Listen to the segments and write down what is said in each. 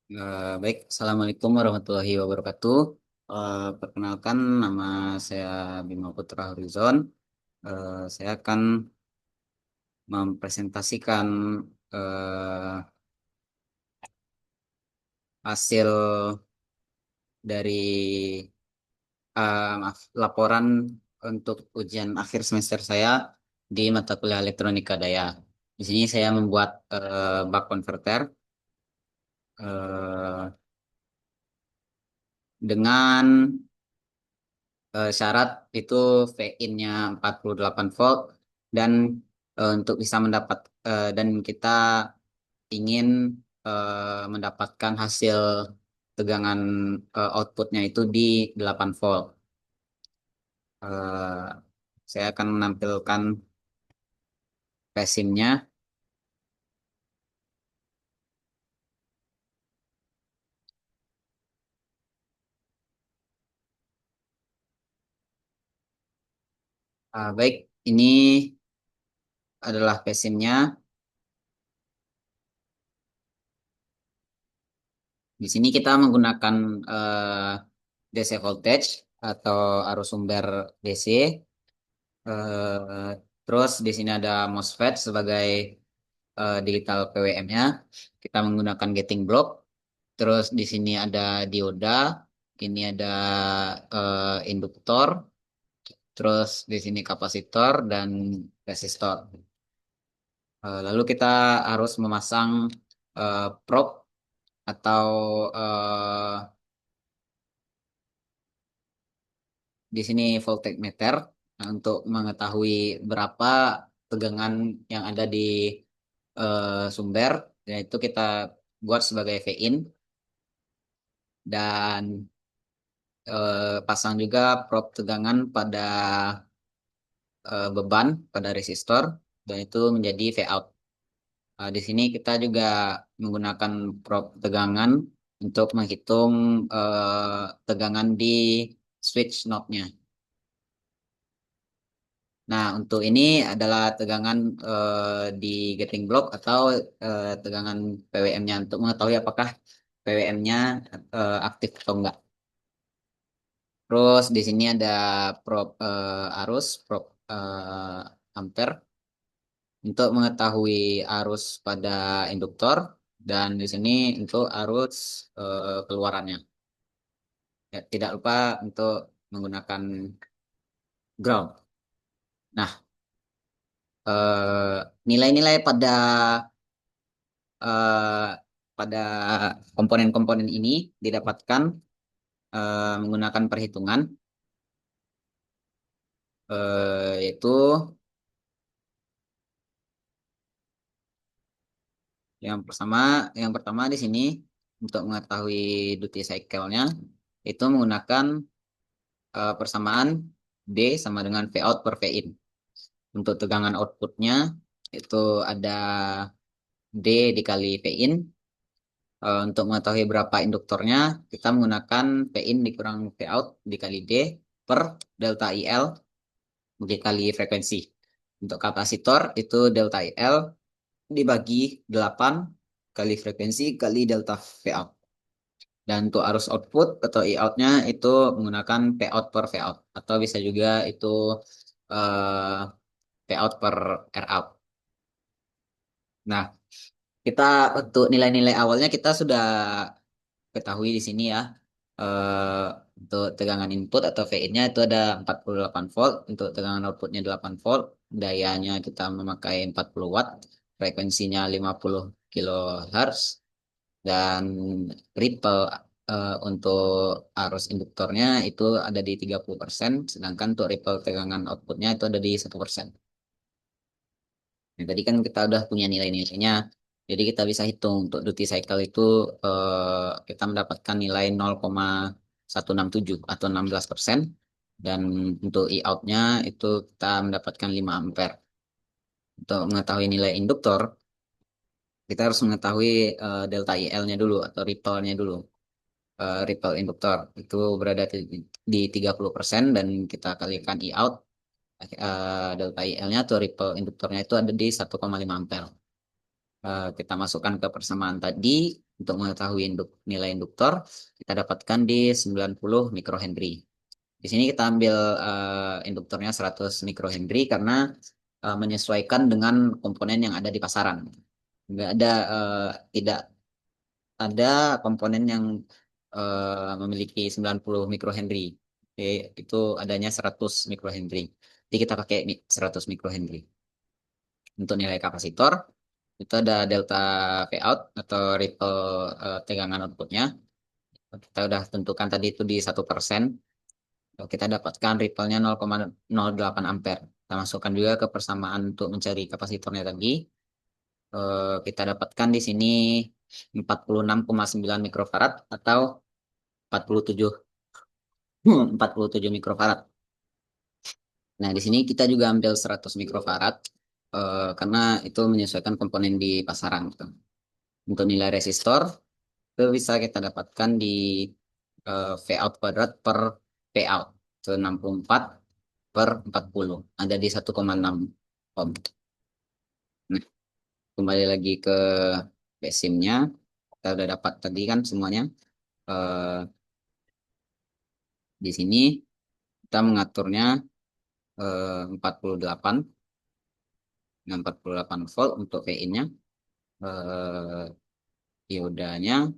Baik, Assalamualaikum warahmatullahi wabarakatuh. Perkenalkan, nama saya Bima Putra Horizon. Saya akan mempresentasikan eh, hasil dari laporan untuk ujian akhir semester saya di mata kuliah elektronika daya. Di sini saya membuat buck converter eh, dengan syarat itu VIN-nya 48 volt dan untuk bisa dan kita ingin mendapatkan hasil tegangan outputnya itu di 8 volt. Eh, saya akan menampilkan PSIM-nya. Baik, ini adalah PSIM-nya. Di sini kita menggunakan DC voltage atau arus sumber DC. Eh, Terus di sini ada MOSFET sebagai digital PWM-nya. Kita menggunakan gating block. Terus di sini ada dioda, ini ada induktor, terus di sini kapasitor dan resistor. Lalu kita harus memasang probe atau eh, di sini voltmeter untuk mengetahui berapa tegangan yang ada di sumber, yaitu kita buat sebagai VIN dan pasang juga probe tegangan pada beban pada resistor dan itu menjadi V out. Di sini kita juga menggunakan probe tegangan untuk menghitung tegangan di switch knob-nya. Nah, untuk ini adalah tegangan di getting block atau tegangan PWM-nya untuk mengetahui apakah PWM-nya aktif atau enggak. Terus di sini ada probe arus, probe ampere untuk mengetahui arus pada induktor dan di sini untuk arus keluarannya. Ya, tidak lupa untuk menggunakan ground. Nah, nilai-nilai eh, pada komponen-komponen ini didapatkan menggunakan perhitungan yaitu yang pertama di sini untuk mengetahui duty cycle-nya itu menggunakan persamaan D sama dengan V out per V in. Untuk tegangan outputnya itu ada D dikali V in. Untuk mengetahui berapa induktornya, kita menggunakan V in dikurang V out dikali D per delta IL dikali frekuensi. Untuk kapasitor itu delta IL dibagi 8 kali frekuensi kali delta V out. Dan untuk arus output atau I out-nya itu menggunakan P out per V out. Atau bisa juga itu eh, P out per R out. Nah, kita untuk nilai-nilai awalnya kita sudah ketahui di sini ya. Eh, untuk tegangan input atau VIN-nya itu ada 48 volt. Untuk tegangan outputnya 8 volt. Dayanya kita memakai 40 watt. Frekuensinya 50 kilohertz. Dan ripple untuk arus induktornya itu ada di 30%, sedangkan untuk ripple tegangan outputnya itu ada di 1%. Nah, tadi kan kita udah punya nilai-nilainya, jadi kita bisa hitung untuk duty cycle itu kita mendapatkan nilai 0,167 atau 16%, dan untuk I out-nya itu kita mendapatkan 5 ampere. Untuk mengetahui nilai induktor, kita harus mengetahui delta IL-nya dulu atau ripple-nya dulu. Ripple induktor itu berada di 30% dan kita kalikan I out delta IL-nya atau ripple induktornya itu ada di 1,5 ampere. Kita masukkan ke persamaan tadi untuk mengetahui nilai induktor, kita dapatkan di 90 mikrohenry. Di sini kita ambil induktornya 100 mikrohenry karena menyesuaikan dengan komponen yang ada di pasaran. Nggak ada, tidak ada komponen yang memiliki 90 mikrohenry. Oke, itu adanya 100 mikrohenry. Jadi kita pakai 100 mikrohenry. Untuk nilai kapasitor, itu ada delta V out atau ripple tegangan outputnya. Kita udah tentukan tadi itu di 1%. Kita dapatkan ripple-nya 0,08 ampere. Kita masukkan juga ke persamaan untuk mencari kapasitornya tadi. Kita dapatkan di sini 46,9 mikrofarad atau 47 47 mikrofarad. Nah, di sini kita juga ambil 100 mikrofarad karena itu menyesuaikan komponen di pasaran gitu. Untuk nilai resistor itu bisa kita dapatkan di V out kuadrat per P out itu 64 per 40 ada di 1,6 ohm. Nah, kembali lagi ke PSIM-nya. Kita udah dapat tadi kan semuanya. Eh, di sini kita mengaturnya 48 dengan 48 volt untuk VIN-nya. Eh, diodanya,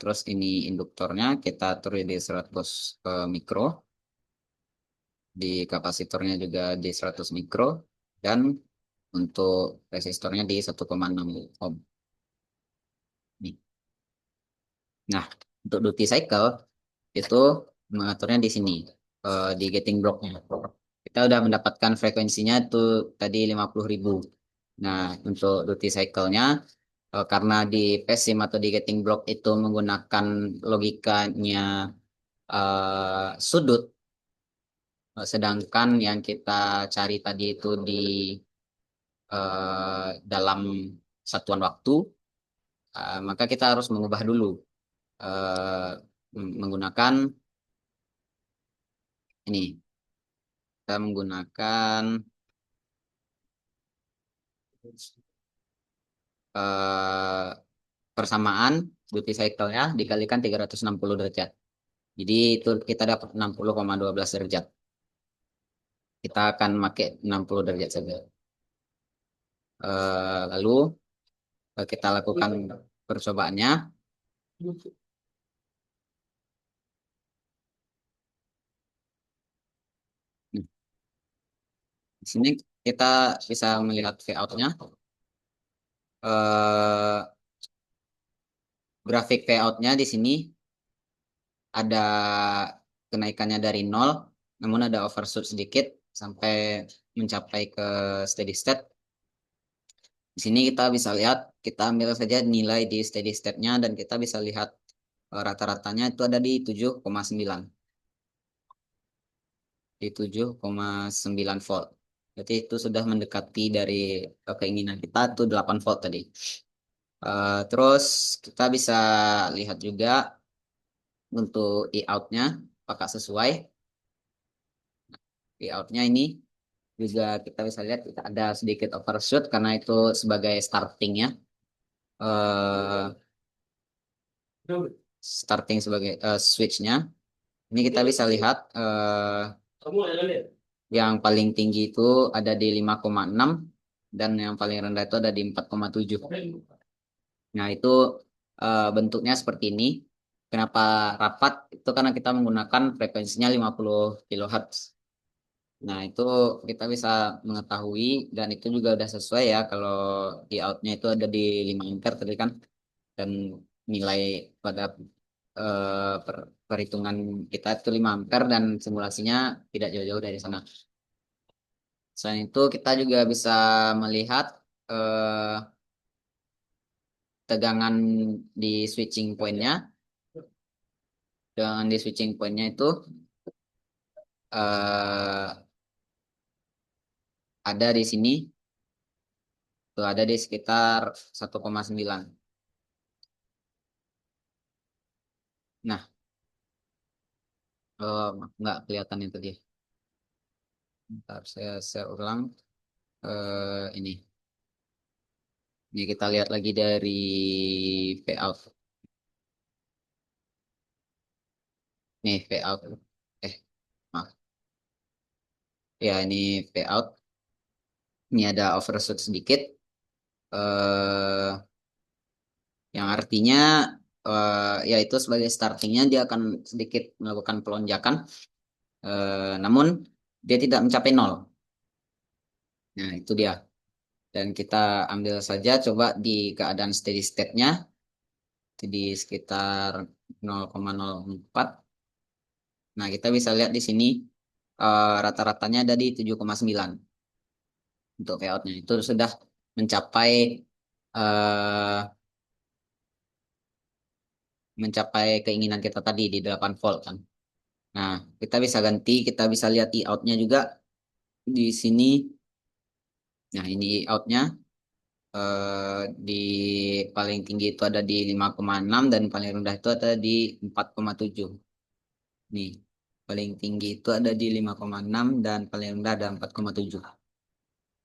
terus ini induktornya kita atur di 100 mikro, di kapasitornya juga di 100 mikro, dan untuk resistornya di 1,6 ohm. Nih. Nah, untuk duty cycle itu mengaturnya di sini, di gating blocknya. Kita udah mendapatkan frekuensinya itu tadi 50.000. Nah, untuk duty cycle-nya, karena di PSIM atau di gating block itu menggunakan logikanya sudut, sedangkan yang kita cari tadi itu di dalam satuan waktu, maka kita harus mengubah dulu eh, menggunakan ini. Kita menggunakan eh, persamaan duty cycle-nya dikalikan 360 derajat. Jadi itu kita dapat 60,12 derajat. Kita akan pakai 60 derajat saja. Lalu kita lakukan percobaannya. Nah, di sini kita bisa melihat V-out-nya. Eh, grafik V-out-nya di sini ada kenaikannya dari nol, namun ada overshoot sedikit sampai mencapai ke steady state. Di sini kita bisa lihat, kita ambil saja nilai di steady state-nya dan kita bisa lihat rata-ratanya itu ada di 7,9. Di 7,9 volt. Berarti itu sudah mendekati dari keinginan kita itu 8 volt tadi. Terus kita bisa lihat juga untuk e-out-nya apakah sesuai. E-out-nya ini juga kita bisa lihat kita ada sedikit overshoot karena itu sebagai starting-nya. Eh, starting sebagai switch-nya. Ini kita bisa lihat yang paling tinggi itu ada di 5,6 dan yang paling rendah itu ada di 4,7. Nah, itu bentuknya seperti ini. Kenapa rapat? Itu karena kita menggunakan frekuensinya 50 kHz. Nah, itu kita bisa mengetahui dan itu juga udah sesuai ya kalau di outnya itu ada di 5 ampere tadi kan. Dan nilai pada perhitungan kita itu 5 ampere dan simulasinya tidak jauh-jauh dari sana. Selain itu kita juga bisa melihat eh, tegangan di switching point-nya. Tegangan di switching point-nya itu eh, ada di sini, tuh ada di sekitar 1,9. Nah, nggak kelihatan itu dia. Ntar saya ulang ini. Ini kita lihat lagi dari payout. Nih payout. Eh, maaf. Ya, ini payout. Ini ada overshoot sedikit. eh yang artinya yaitu sebagai startingnya dia akan sedikit melakukan pelonjakan. Namun dia tidak mencapai nol. Nah, itu dia. Dan kita ambil saja coba di keadaan steady state-nya. Itu di sekitar 0,04. Nah, kita bisa lihat di sini rata-ratanya ada di 7,9 untuk payout-nya. Itu sudah mencapai eh, mencapai keinginan kita tadi di 8 volt kan. Nah, kita bisa ganti, kita bisa lihat out-nya juga di sini. Nah, ini out-nya di paling tinggi itu ada di 5,6 dan paling rendah itu ada di 4,7. Nih, paling tinggi itu ada di 5,6 dan paling rendah ada 4,7.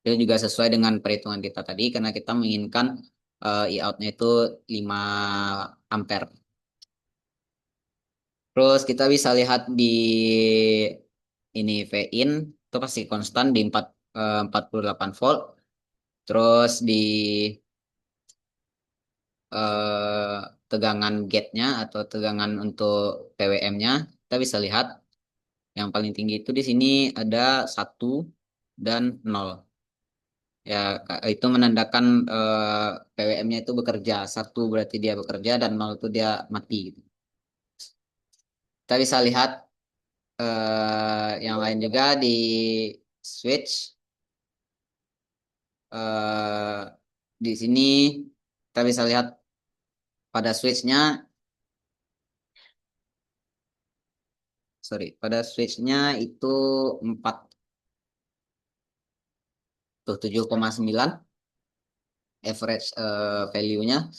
Itu juga sesuai dengan perhitungan kita tadi karena kita menginginkan out-nya itu 5 ampere. Terus kita bisa lihat di ini Vin itu pasti konstan di 48 volt. Terus di tegangan gate-nya atau tegangan untuk PWM-nya kita bisa lihat yang paling tinggi itu di sini ada 1 dan 0. Ya, itu menandakan PWM-nya itu bekerja. 1 berarti dia bekerja dan 0 itu dia mati gitu. Kita bisa lihat yang lain juga di switch. eh, di sini kita bisa lihat pada switch-nya, sorry, pada switch-nya itu 4 tuh 7,9 average value-nya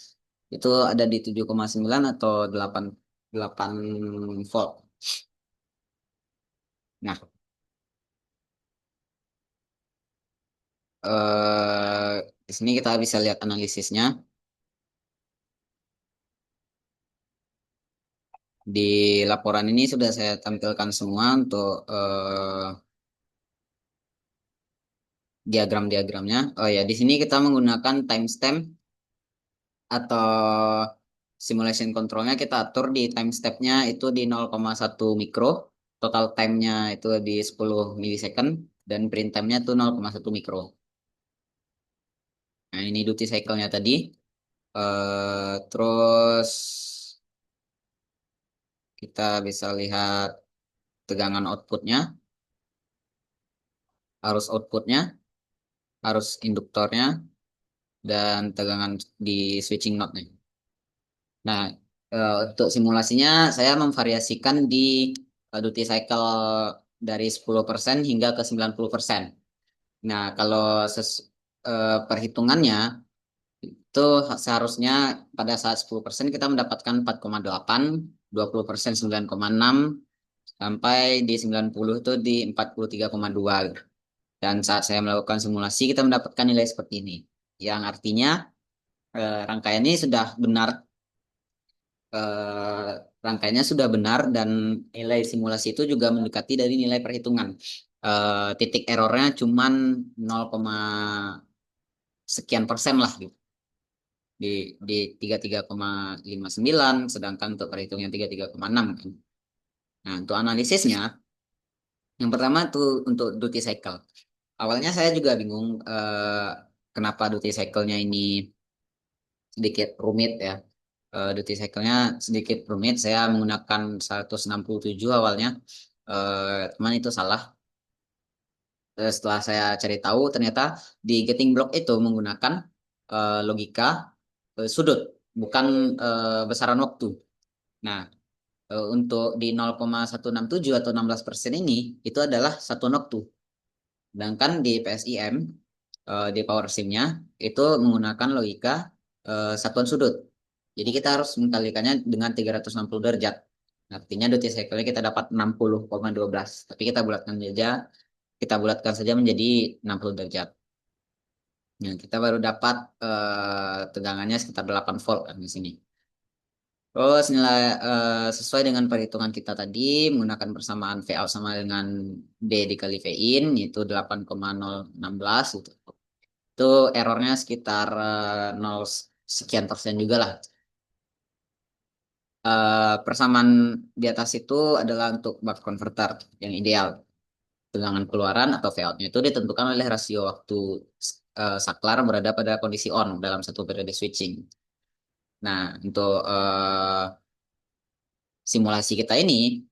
itu ada di 7,9 atau 8 volt. Nah, di sini kita bisa lihat analisisnya. Di laporan ini sudah saya tampilkan semua untuk diagram-diagramnya. Oh ya, di sini kita menggunakan timestamp atau simulation controlnya kita atur di time step-nya itu di 0,1 mikro. Total time-nya itu di 10 milisecond dan print time-nya itu 0,1 mikro. Nah, ini duty cycle-nya tadi. Terus kita bisa lihat tegangan outputnya, arus outputnya, arus induktornya, dan tegangan di switching node-nya. Nah, untuk simulasinya saya memvariasikan di duty cycle dari 10% hingga ke 90%. Nah, kalau perhitungannya itu seharusnya pada saat 10% kita mendapatkan 4,8, 20% 9,6, sampai di 90 itu di 43,2. Dan saat saya melakukan simulasi kita mendapatkan nilai seperti ini. Yang artinya rangkaian ini sudah benar, rangkaiannya sudah benar dan nilai simulasi itu juga mendekati dari nilai perhitungan. Titik errornya cuman 0, sekian persen lah gitu. Di 33,59 sedangkan untuk perhitungan 33,6 kan. Nah, untuk analisisnya yang pertama tuh untuk duty cycle. Awalnya saya juga bingung kenapa duty cycle-nya ini sedikit rumit ya. Duty cycle-nya sedikit rumit. Saya menggunakan 167 awalnya. Teman itu salah. Setelah saya cari tahu, ternyata di getting block itu menggunakan logika sudut, bukan besaran waktu. Nah, untuk di 0,167 atau 16% ini, itu adalah satu waktu. Sedangkan di PSIM, di power sim-nya, itu menggunakan logika satuan sudut. Jadi kita harus mengkalikannya dengan 360 derajat. Artinya duty cycle-nya kita dapat 60,12. Tapi kita bulatkan saja menjadi 60 derajat. Nah, kita baru dapat tegangannya sekitar 8 volt kan di sini. Terus nilai sesuai dengan perhitungan kita tadi menggunakan persamaan V out sama dengan D dikali V in yaitu 8,016 gitu. Itu errornya sekitar 0 sekian persen juga lah. Persamaan di atas itu adalah untuk buck converter yang ideal. Tegangan keluaran atau V out-nya itu ditentukan oleh rasio waktu saklar berada pada kondisi on dalam satu periode switching. Nah, untuk simulasi kita ini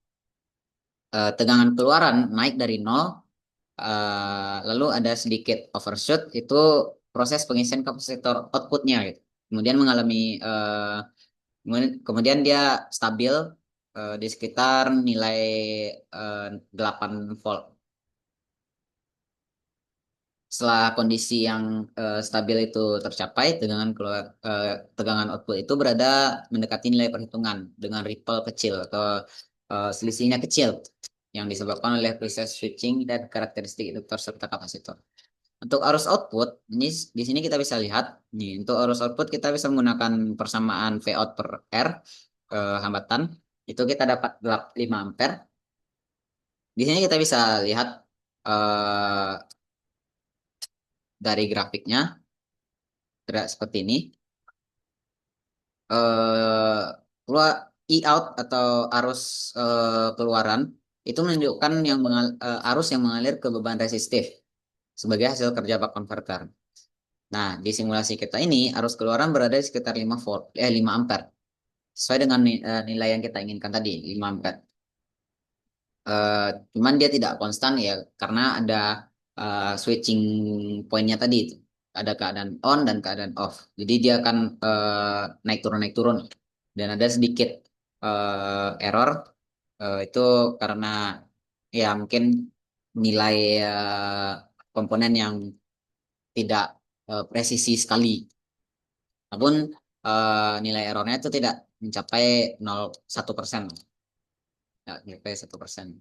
tegangan keluaran naik dari nol, lalu ada sedikit overshoot, itu proses pengisian kapasitor outputnya gitu. Kemudian mengalami kemudian dia stabil di sekitar nilai 8 volt. Setelah kondisi yang stabil itu tercapai, tegangan output itu berada mendekati nilai perhitungan dengan ripple kecil atau selisihnya kecil yang disebabkan oleh proses switching dan karakteristik induktor serta kapasitor. Untuk arus output, ini di sini kita bisa lihat, nih, untuk arus output kita bisa menggunakan persamaan V out per R hambatan, itu kita dapat 5 ampere. Di sini kita bisa lihat eh, dari grafiknya, seperti ini. eh keluar out atau arus keluaran itu menunjukkan arus yang mengalir ke beban resistif sebagai hasil kerja bak converter. Nah, di simulasi kita ini arus keluaran berada di sekitar 5 ampere sesuai dengan nilai yang kita inginkan tadi, 5 ampere. Eh, Cuman dia tidak konstan ya karena ada switching pointnya tadi itu. Ada keadaan on dan keadaan off. Jadi dia akan naik turun dan ada sedikit error itu karena ya mungkin nilai komponen yang tidak presisi sekali. Namun nilai errornya itu tidak mencapai 0,1%. Ya, mencapai 1%.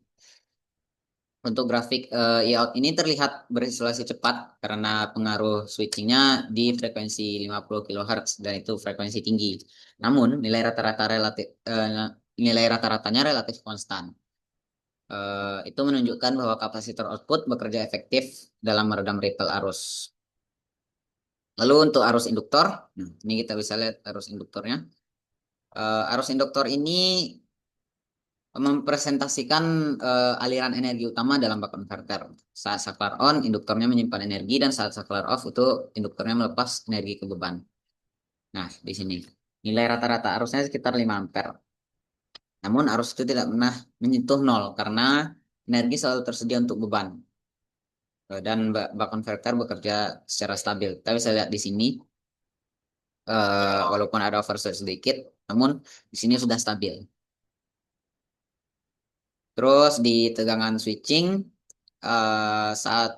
Untuk grafik layout ini terlihat berisolasi cepat karena pengaruh switchingnya di frekuensi 50 kHz dan itu frekuensi tinggi. Namun nilai rata-ratanya relatif konstan. Itu menunjukkan bahwa kapasitor output bekerja efektif dalam meredam ripple arus. Lalu untuk arus induktor, nah, ini kita bisa lihat arus induktornya. Arus induktor ini mempresentasikan aliran energi utama dalam bak converter. Saat saklar on, induktornya menyimpan energi dan saat saklar off itu induktornya melepas energi ke beban. Nah, di sini nilai rata-rata arusnya sekitar 5 ampere. Namun arus itu tidak pernah menyentuh nol karena energi selalu tersedia untuk beban. Dan bak converter bekerja secara stabil. Kita bisa lihat di sini walaupun ada overshoot sedikit, namun di sini sudah stabil. Terus di tegangan switching saat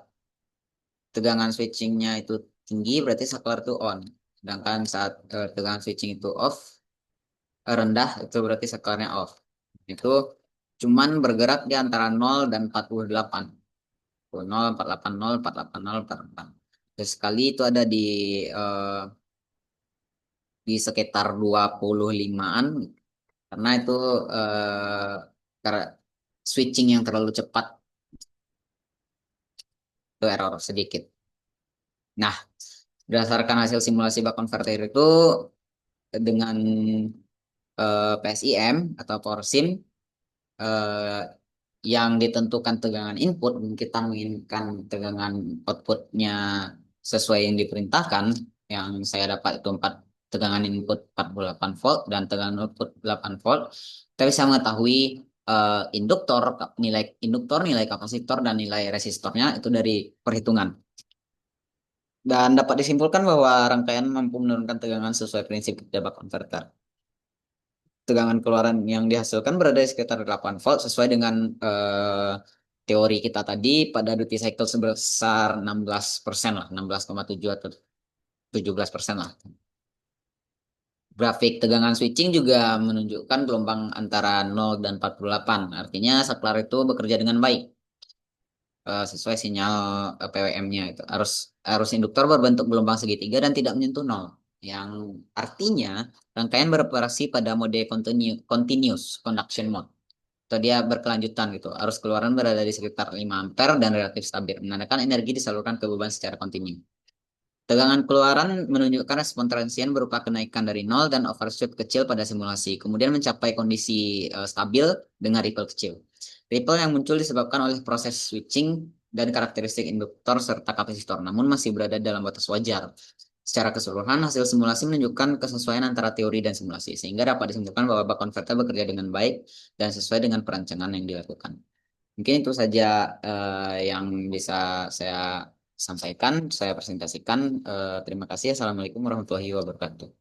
tegangan switchingnya itu tinggi berarti saklar itu on. Sedangkan saat tegangan switching itu off, rendah itu berarti saklarnya off. Itu cuman bergerak di antara 0 dan 48. 0, 480, 480, 48. Terus sekali itu ada eh, di sekitar 25-an karena itu karena switching yang terlalu cepat itu error sedikit. Nah, berdasarkan hasil simulasi bak converter itu dengan PSIM atau power sim eh, yang ditentukan tegangan input, kita menginginkan tegangan outputnya sesuai yang diperintahkan, yang saya dapat itu tegangan input 48 volt dan tegangan output 8 volt, kita bisa mengetahui induktor, nilai kapasitor, dan nilai resistornya itu dari perhitungan. Dan dapat disimpulkan bahwa rangkaian mampu menurunkan tegangan sesuai prinsip Jabak konverter. Tegangan keluaran yang dihasilkan berada di sekitar 8 volt sesuai dengan teori kita tadi pada duty cycle sebesar 16% lah, 16,7 atau 17% lah. Grafik tegangan switching juga menunjukkan gelombang antara 0 dan 48. Artinya saklar itu bekerja dengan baik. sesuai sinyal PWM-nya itu. Arus arus induktor berbentuk gelombang segitiga dan tidak menyentuh nol. Yang artinya rangkaian beroperasi pada mode continuous conduction mode. Atau dia berkelanjutan gitu. Arus keluaran berada di sekitar 5 ampere dan relatif stabil, menandakan energi disalurkan ke beban secara kontinu. Tegangan keluaran menunjukkan respon transien berupa kenaikan dari nol dan overshoot kecil pada simulasi, kemudian mencapai kondisi stabil dengan ripple kecil. Ripple yang muncul disebabkan oleh proses switching dan karakteristik induktor serta kapasitor, namun masih berada dalam batas wajar. Secara keseluruhan, hasil simulasi menunjukkan kesesuaian antara teori dan simulasi, sehingga dapat disimpulkan bahwa buck converter bekerja dengan baik dan sesuai dengan perancangan yang dilakukan. Mungkin itu saja yang bisa saya sampaikan, saya presentasikan. Terima kasih. Assalamualaikum warahmatullahi wabarakatuh.